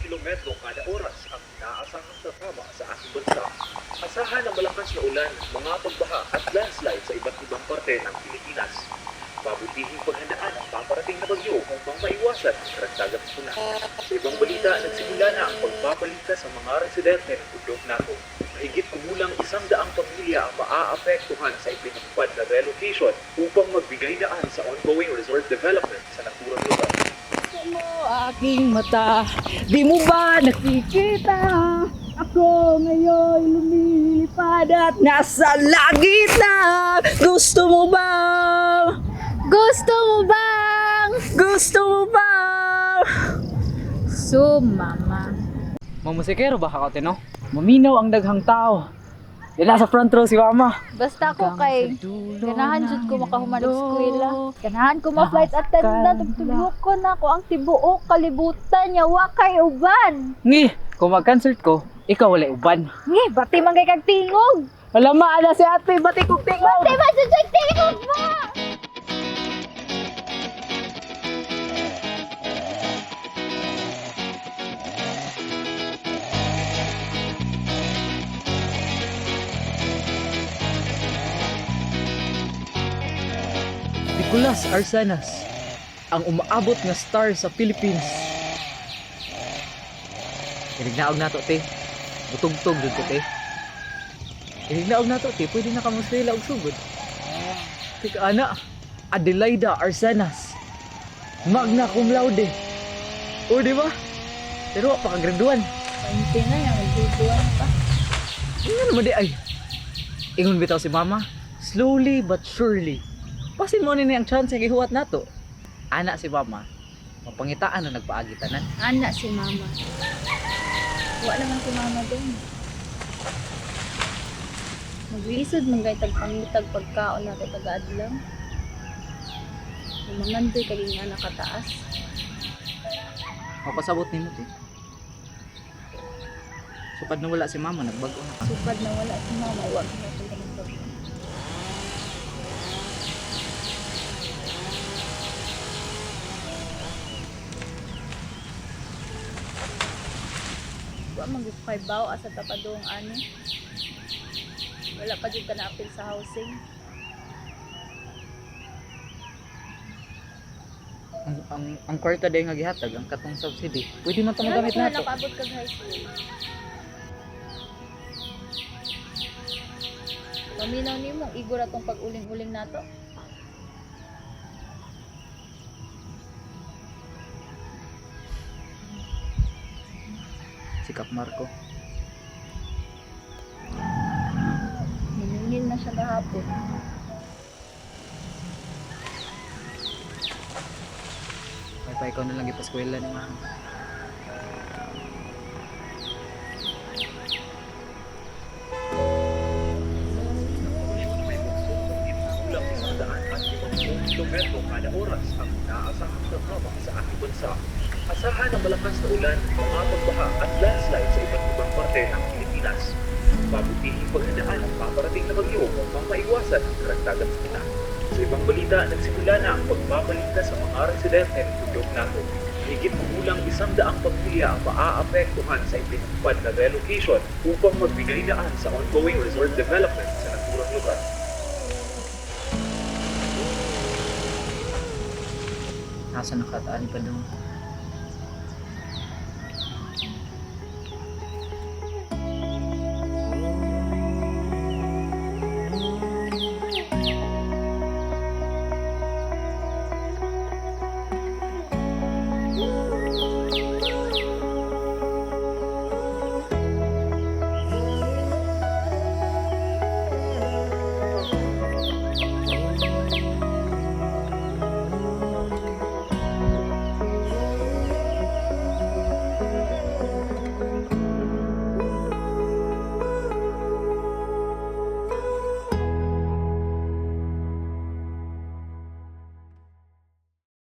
kilometro kada oras ang inaasahang tatama sa ating bansa. Asahan ang malakas na ulan, mga pagbaha at landslide sa iba't ibang parte ng Pilipinas. Mabutihing paghandaan ang paparating na bagyo upang maiwasan ang karagdagang tsunamis. Sa ibang balita, nagsimula na ang pagpapaligtas sa mga residente ng bundok nato. Mahigit kumulang 100 pamilya ang maaapektuhan sa ipinatupad na relocation upang magbigay daan sa ongoing resort development sa naturang lugar. Mo aking mata, di mo ba nakikita? Ako ngayon lumilipad at nasa langit na. Gusto mo bang? Gusto mo bang Gusto mo bang? sumama? Mamusikero ba ka, Tino? Maminaw ang daghang tao. Yan nasa front row si Mama. Basta ko kay ganahan jud ko makahuman og eskwela. Ganahan ko ma-flight attendant ug tuluko na ko ang tibuok kalibutan nya wa kay uban. Ngi, kung mag-concert ko, ikaw wala uban. Ngi, bati man kay kag tingog. Wala maala si ate, batik kong tingog. Bati man jud kag tingog mo. Nicolas Arsanas, ang umaabot nga star sa Philippines. Irignaog nato, te. Butugtog dun ko, te. Irignaog nato, te. Pwede na kamuswela og sugod. Tika, ana. Adelaida Arsanas. Magna cum laude. O, di ba? Pero pa kagraduan. Painte na yan, magduduan pa. Ano naman di ay? Ingon bitaw si Mama. Slowly but surely. Pasin mo nini ang chance nga gihuwat nato. Ana si Mama. Mapangitaan na nagpaagitanan. Ana si mama. Wa naman si mama doon. Maglisod man kay tagpangitag pagkaon na kay taga-adlaw. Mangandoy kay nga nakataas. Mapasabot nimo ti. Sukad na wala si Mama, nagbago na ka. Sukad na wala si mama, wag na ito ganun. Wa man gyud kay baw asa tapadong ani. Wala pa jud ka na-apil sa housing. Ang kwarta day nga gihatag ang katong subsidy. Pwede man ta magamit Wala nato. nakaabot kag high school. Paminaw nimo igor atong pag-uling-uling nato. Sikap Marco. Miningin na siya gahapon. May ikaw na lang ipaskwela ni Mama. Kulang 150 kilometro kada oras ang inaasahang tatama sa ating bansa. Asahan ang malakas na ulan, mga pagbaha at landslide sa iba't ibang parte ng Pilipinas. Mabutihing paghandaan ang paparating na bagyo upang maiwasan ang karagdagang tsunamis. Sa ibang balita, nagsimula na ang pagpapaligtas sa mga residente ng bundok nato. Higit kumulang 100 pamilya ang maaapektuhan sa ipinatupad na relocation upang magbigay daan sa ongoing resort development sa naturang lugar. Nasa nakataan pa doon.